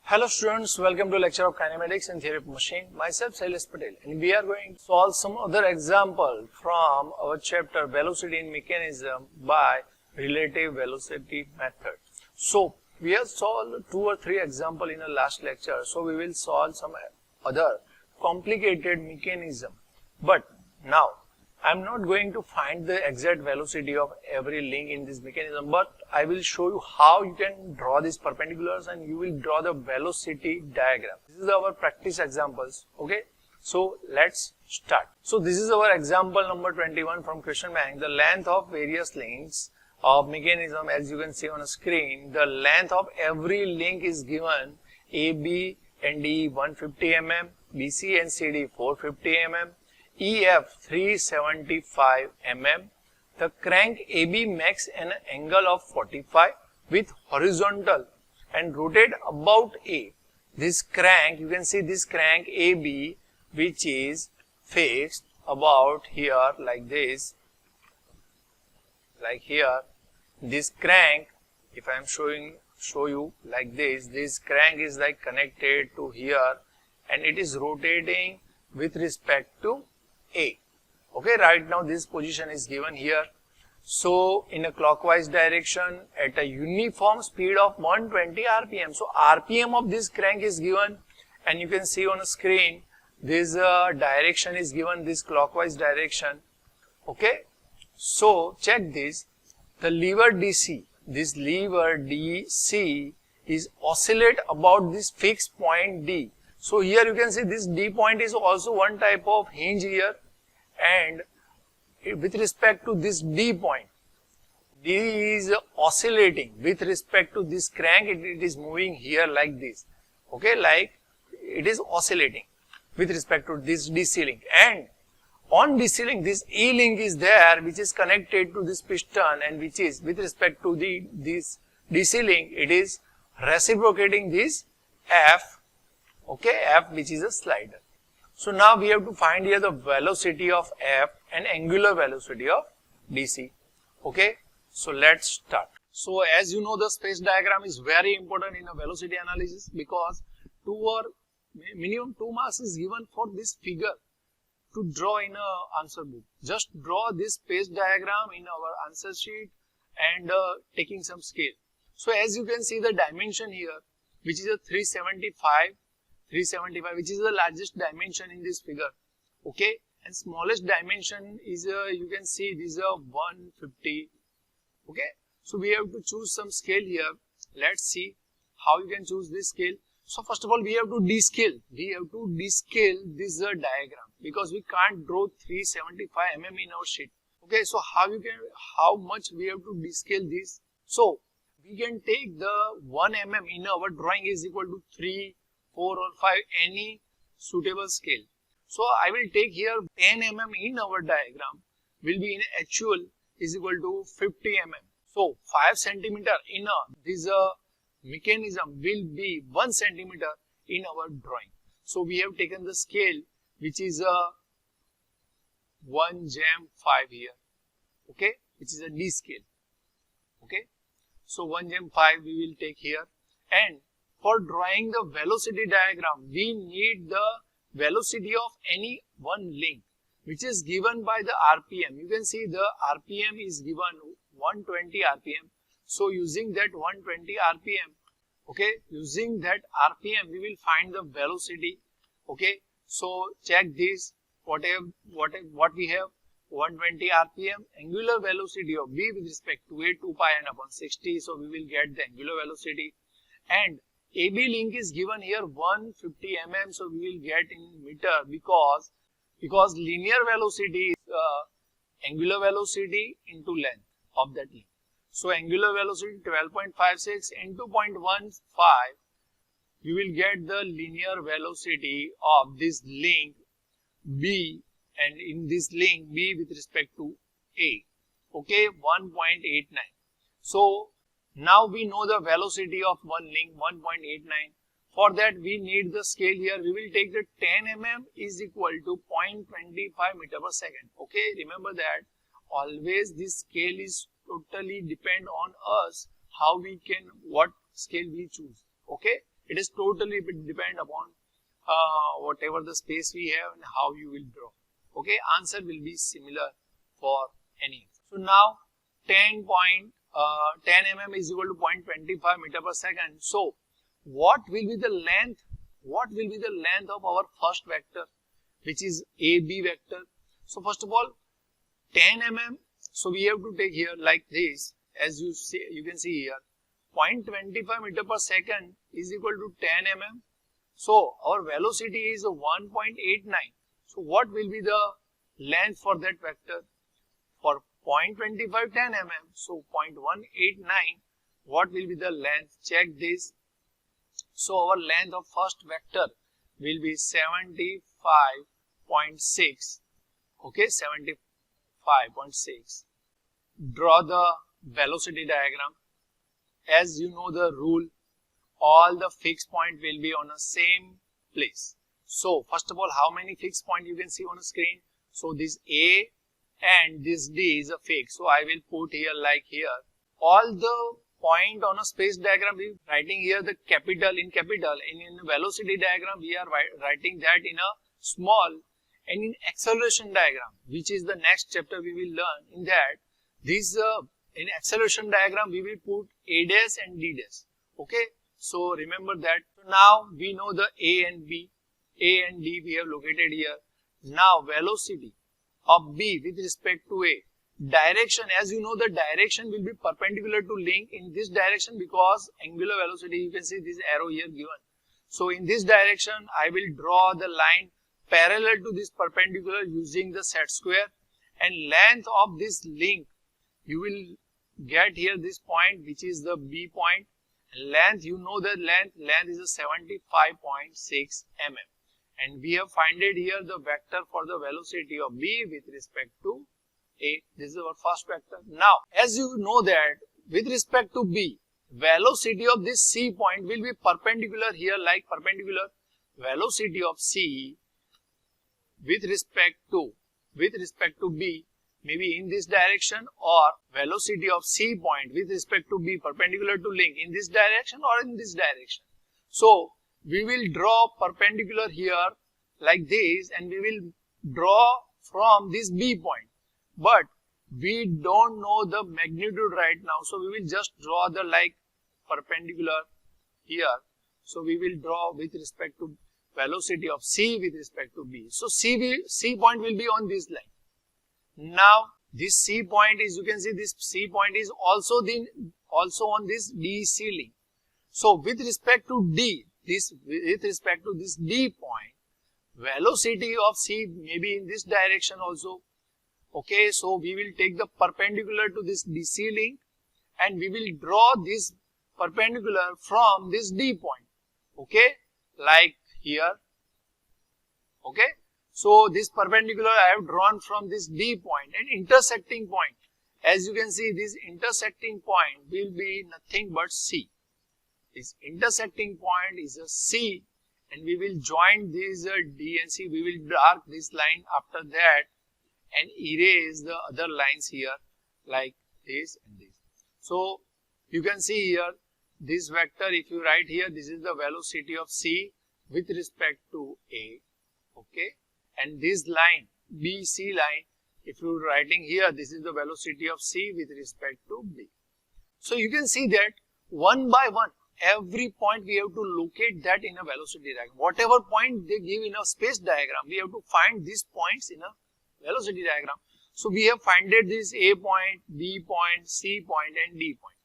Hello students, welcome to lecture of kinematics and theory of machine. Myself Shailesh Patel, and we are going to solve some other example from our chapter velocity in mechanism by relative velocity method. So we have solved 2 or 3 example in the last lecture. So we will solve some other complicated mechanism. But now I am not going to find the exact velocity of every link in this mechanism, but I will show you how you can draw these perpendiculars and you will draw the velocity diagram. This is our practice examples. Okay, so let's start. So this is our example number 21 from question bank. The length of various links of mechanism, as you can see on the screen, the length of every link is given AB and DE 150 mm, BC and CD 450 mm, EF 375 mm. The crank AB makes an angle of 45 with horizontal and rotate about A. This crank, you can see this crank AB, which is fixed about here like this, like here. This crank, if I am show you like this crank is like connected to here and it is rotating with respect to A. Okay, right now this position is given here. So in a clockwise direction at a uniform speed of 120 RPM. So RPM of this crank is given, and you can see on the screen this direction is given, this clockwise direction. Okay, so check this. The lever DC, this lever DC is oscillate about this fixed point D. So here you can see this D point is also one type of hinge here, and with respect to this D point, D is oscillating with respect to this crank. It is moving here like this. Okay, like it is oscillating with respect to this DC link, and on DC link this E link is there, which is connected to this piston, and which is with respect to this DC link, it is reciprocating this F. Okay, F, which is a slider. So now we have to find here the velocity of F and angular velocity of DC. Okay, so let's start. So as you know, the space diagram is very important in a velocity analysis, because minimum 2 marks is given for this figure to draw in a answer book. Just draw this space diagram in our answer sheet and taking some scale. So as you can see the dimension here, which is a 375, which is the largest dimension in this figure. Okay, and smallest dimension is you can see this is a 150. Okay, so we have to choose some scale here. Let's see how you can choose this scale. So first of all, we have to descale. We have to descale this diagram, because we can't draw 375 mm in our sheet. Okay, so how much we have to descale this? So we can take the 1 mm in our drawing is equal to 3, 4 or 5, any suitable scale. So I will take here 10 mm in our diagram will be in actual is equal to 50 mm. So 5 centimeter in this mechanism will be 1 centimeter in our drawing. So we have taken the scale, which is a 1/5 here. Okay, which is a D scale. Okay, so 1/5 we will take here, and for drawing the velocity diagram, we need the velocity of any one link, which is given by the RPM. You can see the RPM is given 120 RPM. So using that 120 RPM, okay, using that RPM, we will find the velocity. Okay, so check this. What we have? 120 RPM, angular velocity of B with respect to A, 2 pi n upon 60. So we will get the angular velocity, and AB link is given here 150 mm, so we will get in meter, because linear velocity is angular velocity into length of that link. So angular velocity 12.56 into 0.15, you will get the linear velocity of this link B, and in this link B with respect to A. Okay, 1.89. So now we know the velocity of one link 1.89. For that we need the scale here. We will take the 10 mm is equal to 0.25 meter per second. Okay, remember that always this scale is totally depend on us, how we can, what scale we choose. Okay, It is totally depend upon whatever the space we have and how you will draw. Okay, answer will be similar for any. So now 10 mm is equal to 0.25 meter per second. So what will be the length? What will be the length of our first vector, which is AB vector? So first of all, 10 mm. So we have to take here like this, as you see, you can see here, 0.25 meter per second is equal to 10 mm. So our velocity is 1.89. So what will be the length for that vector? For 0.25 10 mm, so 0.189, what will be the length? Check this. So our length of first vector will be 75.6. Okay, 75.6. Draw the velocity diagram. As you know the rule, all the fixed point will be on the same place. So first of all, how many fixed point you can see on the screen? So this A and this D is a fix. So I will put here like here. All the point on a space diagram, we are writing here the capital in capital, and in velocity diagram we are writing that in a small. And in acceleration diagram, which is the next chapter we will learn, in that this in acceleration diagram we will put A dash and D dash. Okay, so remember that. So now we know the A and B, A and D we have located here. Now velocity of B with respect to A. Direction, as you know, the direction will be perpendicular to link in this direction, because angular velocity, you can see this arrow here given. So in this direction I will draw the line parallel to this perpendicular using the set square, and length of this link, you will get here this point, which is the B point. Length, you know the length is a 75.6 mm. And we have finded here the vector for the velocity of B with respect to A. This is our first vector. Now, as you know that with respect to B, velocity of this C point will be perpendicular here, like perpendicular. Velocity of C with respect to B, maybe in this direction, or velocity of C point with respect to B perpendicular to link in this direction or in this direction. So we will draw perpendicular here like this, and we will draw from this B point, but we don't know the magnitude right now, so we will just draw the like perpendicular here. So we will draw with respect to velocity of C with respect to B. So C point will be on this line. Now this C point is, you can see this C point is also on this DC link. So with respect to D, with respect to this D point, velocity of C may be in this direction also. Okay, so we will take the perpendicular to this DC link, and we will draw this perpendicular from this D point. Okay, like here. Okay, so this perpendicular I have drawn from this D point, and intersecting point. As you can see, this intersecting point will be nothing but C. This intersecting point is a C, and we will join these D and C. We will mark this line after that and erase the other lines here like this and this. So you can see here this vector, if you write here, this is the velocity of C with respect to A. Okay, and this line, BC line, if you are writing here, this is the velocity of C with respect to B. So you can see that one by one, every point we have to locate that in a velocity diagram. Whatever point they give in a space diagram, we have to find these points in a velocity diagram. So we have finded this A point, B point, C point and D point.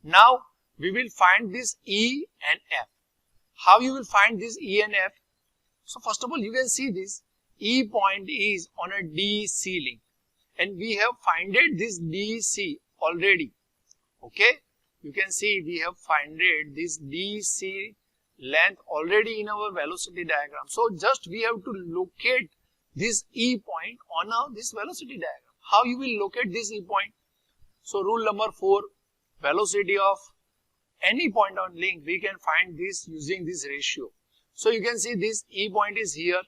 Now we will find this E and F. How you will find this E and F? So first of all, you can see this E point is on a DC link, and we have finded this DC already. Okay, you can see we have finded this DC length already in our velocity diagram. So just we have to locate this E point on this velocity diagram. How you will locate this E point? So rule number 4, velocity of any point on link, we can find this using this ratio. So you can see this E point is here.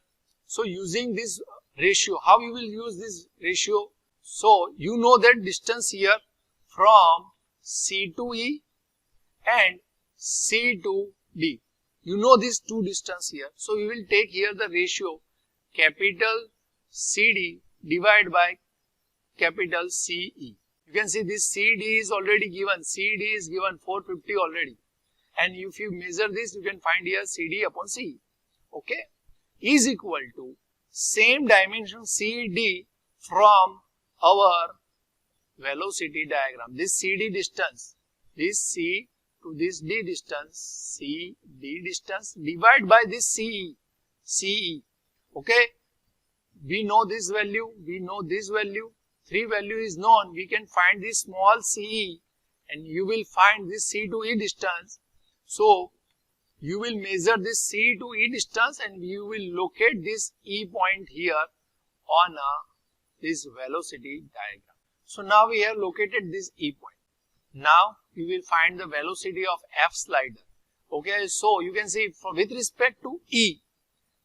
So using this ratio, how you will use this ratio? So you know that distance here from C to E and C to D. You know these two distance here. So we will take here the ratio capital CD divided by capital CE. You can see this CD is already given. CD is given 450 already. And if you measure this, you can find here CD upon CE. Okay. Is equal to same dimension CD from our velocity diagram. This CD distance, this C to this D distance, CD distance divided by this CE. Okay. We know this value, we know this value. 3 value is known. We can find this small CE and you will find this C to E distance. So you will measure this C to E distance and you will locate this E point here on this velocity diagram. So now we have located this E point. Now we will find the velocity of F slider. Okay, so you can see with respect to E,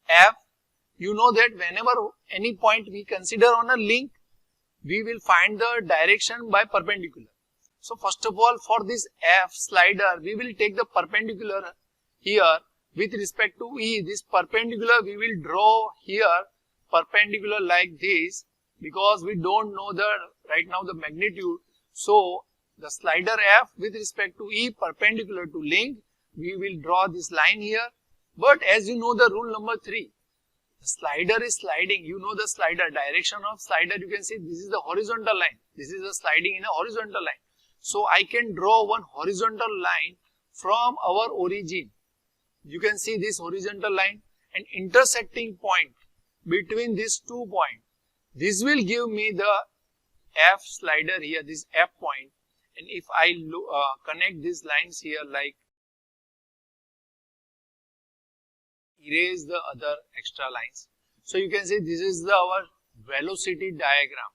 F, you know that whenever any point we consider on a link, we will find the direction by perpendicular. So first of all, for this F slider, we will take the perpendicular here with respect to E. This perpendicular we will draw here perpendicular like this because we don't know the right now the magnitude. So the slider F with respect to E perpendicular to link, we will draw this line here. But as you know the rule number 3, the slider is sliding. You know the slider direction of slider. You can see this is the horizontal line. This is the sliding in a horizontal line. So I can draw one horizontal line from our origin. You can see this horizontal line and intersecting point between these 2 points. This will give me the F slider here, this F point. And if I connect these lines here, like erase the other extra lines. So you can see this is our velocity diagram.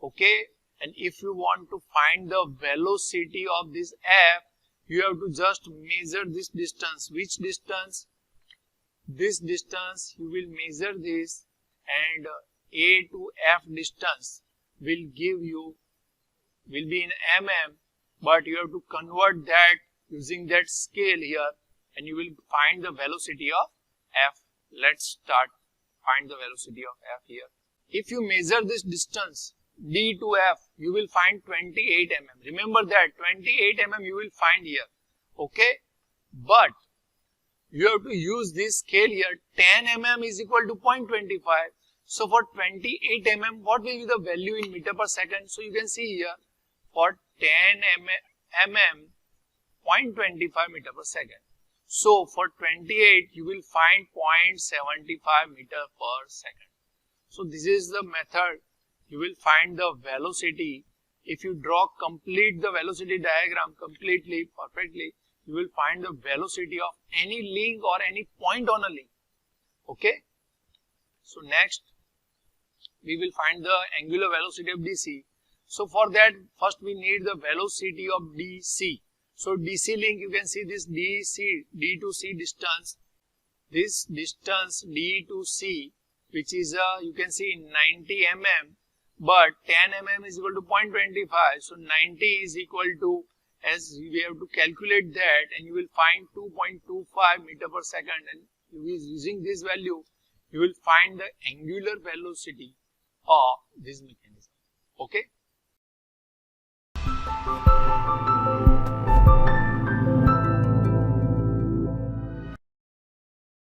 Okay. And if you want to find the velocity of this F, you have to just measure this distance. Which distance? This distance you will measure this, and A to F distance will be in mm, but you have to convert that using that scale here and you will find the velocity of F. Let's start find the velocity of F here. If you measure this distance D to F, you will find 28 mm. Remember that 28 mm you will find here. Okay. But you have to use this scale here. 10 mm is equal to 0.25. So for 28 mm, what will be the value in meter per second? So you can see here for 10 mm, 0.25 meter per second. So for 28, you will find 0.75 meter per second. So this is the method. You will find the velocity. If you draw complete the velocity diagram completely, perfectly, you will find the velocity of any link or any point on a link. Okay. So next, we will find the angular velocity of DC. So for that, first we need the velocity of DC. So DC link, you can see this DC, D to C distance. This distance D to C, which is you can see 90 mm, but 10 mm is equal to 0.25. So 90 is equal to, as we have to calculate that, and you will find 2.25 meter per second. And using this value, you will find the angular velocity of this mechanism. Okay.